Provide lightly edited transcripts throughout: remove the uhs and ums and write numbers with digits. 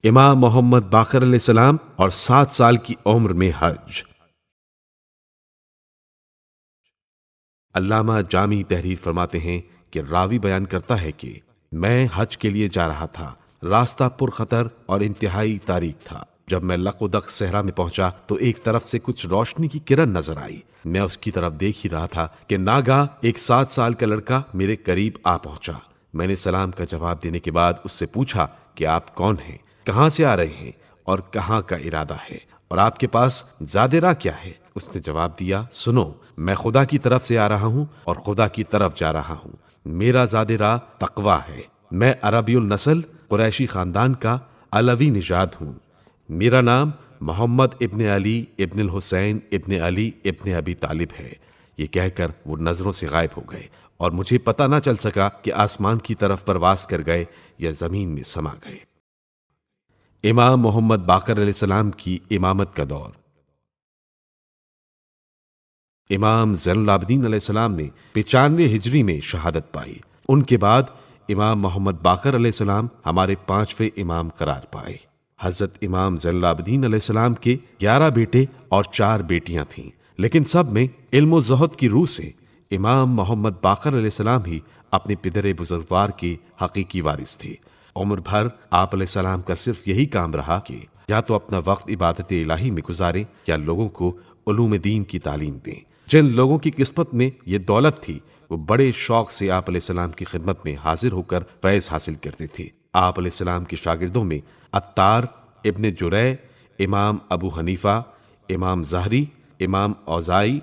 امام محمد باقر علیہ السلام اور 7 سال کی عمر میں حج۔ علامہ جامی تحریر فرماتے ہیں کہ راوی بیان کرتا ہے کہ میں حج کے لیے جا رہا تھا، راستہ پر خطر اور انتہائی تاریک تھا۔ جب میں لق و دق صحرا میں پہنچا تو ایک طرف سے کچھ روشنی کی کرن نظر آئی۔ میں اس کی طرف دیکھ ہی رہا تھا کہ ناگہاں ایک 7 سال کا لڑکا میرے قریب آ پہنچا۔ میں نے سلام کا جواب دینے کے بعد اس سے پوچھا کہ آپ کون ہیں، کہاں سے آ رہے ہیں اور کہاں کا ارادہ ہے، اور آپ کے پاس زاد راہ کیا ہے؟ اس نے جواب دیا، سنو، میں خدا کی طرف سے آ رہا ہوں اور خدا کی طرف جا رہا ہوں۔ میرا زاد راہ تقویٰ ہے۔ میں عربی النسل قریشی خاندان کا علوی نژاد ہوں۔ میرا نام محمد ابن علی ابن الحسین ابن علی ابن ابی طالب ہے۔ یہ کہہ کر وہ نظروں سے غائب ہو گئے اور مجھے پتہ نہ چل سکا کہ آسمان کی طرف پرواز کر گئے یا زمین میں سما گئے۔ امام محمد باقر علیہ السلام کی امامت کا دور۔ امام زین العابدین علیہ السلام نے 95 ہجری میں شہادت پائی۔ ان کے بعد امام محمد باقر علیہ السلام ہمارے 5ویں امام قرار پائے۔ حضرت امام زین العابدین علیہ السلام کے 11 بیٹے اور 4 بیٹیاں تھیں، لیکن سب میں علم و زہد کی روح سے امام محمد باقر علیہ السلام ہی اپنے پدر بزرگوار کے حقیقی وارث تھے۔ عمر بھر آپ علیہ السلام کا صرف یہی کام رہا کہ یا تو اپنا وقت عبادت الہی میں گزاریں یا لوگوں کو علوم دین کی تعلیم دیں۔ جن لوگوں کی قسمت میں یہ دولت تھی وہ بڑے شوق سے آپ علیہ السلام کی خدمت میں حاضر ہو کر فیض حاصل کرتے تھے۔ آپ علیہ السلام کے شاگردوں میں عطار ابن جرح، امام ابو حنیفہ، امام زہری، امام اوزاعی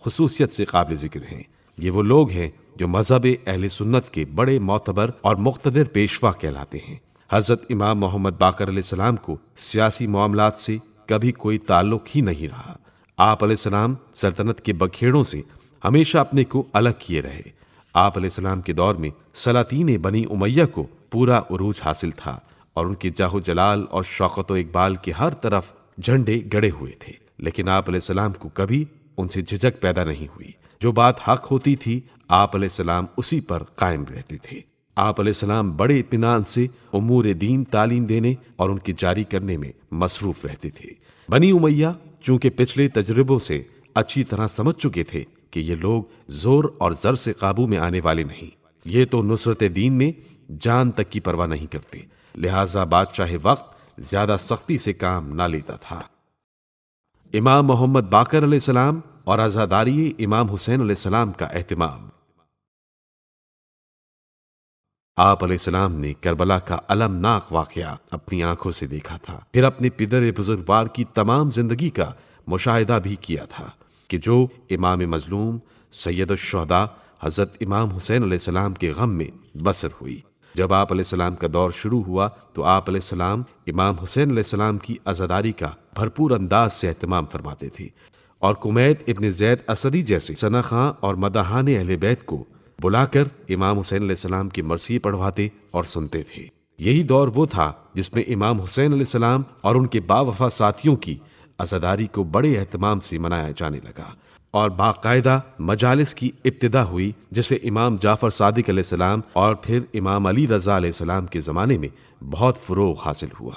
خصوصیت سے قابل ذکر ہیں۔ یہ وہ لوگ ہیں جو مذہب اہل سنت کے بڑے معتبر اور مقتدر پیشوا کہلاتے ہیں۔ حضرت امام محمد باقر علیہ السلام کو سیاسی معاملات سے کبھی کوئی تعلق ہی نہیں رہا۔ آپ علیہ السلام سلطنت کے بکھیڑوں سے ہمیشہ اپنے کو الگ کیے رہے۔ آپ علیہ السلام کے دور میں سلاطین بنی امیہ کو پورا عروج حاصل تھا اور ان کے جاہ و جلال اور شوکت و اقبال کے ہر طرف جھنڈے گڑے ہوئے تھے، لیکن آپ علیہ السلام کو کبھی ان سے جھجک پیدا نہیں ہوئی۔ جو بات حق ہوتی تھی آپ علیہ السلام اسی پر قائم رہتے تھے۔ آپ علیہ السلام بڑے اطمینان سے امور دین تعلیم دینے اور ان کی جاری کرنے میں مصروف رہتے تھے۔ بنی امیہ چونکہ پچھلے تجربوں سے اچھی طرح سمجھ چکے تھے کہ یہ لوگ زور اور زر سے قابو میں آنے والے نہیں، یہ تو نصرت دین میں جان تک کی پرواہ نہیں کرتے، لہٰذا بادشاہ وقت زیادہ سختی سے کام نہ لیتا تھا۔ امام محمد باقر علیہ السلام اور عزاداری امام حسین علیہ السلام کا اہتمام۔ آپ علیہ السلام نے کربلا کا المناک واقعہ اپنی آنکھوں سے دیکھا تھا، پھر اپنے پدر بزرگوار کی تمام زندگی کا مشاہدہ بھی کیا تھا کہ جو امام مظلوم سید الشہداء حضرت امام حسین علیہ السلام کے غم میں بسر ہوئی۔ جب آپ علیہ السلام کا دور شروع ہوا تو آپ علیہ السلام امام حسین علیہ السلام کی عزاداری کا بھرپور انداز سے اہتمام فرماتے تھے اور کمید ابن زید اسدی جیسے ثناء اور مداحان اہل بیت کو بلا کر امام حسین علیہ السلام کی مرثیے پڑھواتے اور سنتے تھے۔ یہی دور وہ تھا جس میں امام حسین علیہ السلام اور ان کے باوفا ساتھیوں کی عزاداری کو بڑے اہتمام سے منایا جانے لگا اور باقاعدہ مجالس کی ابتدا ہوئی، جسے امام جعفر صادق علیہ السلام اور پھر امام علی رضا علیہ السلام کے زمانے میں بہت فروغ حاصل ہوا۔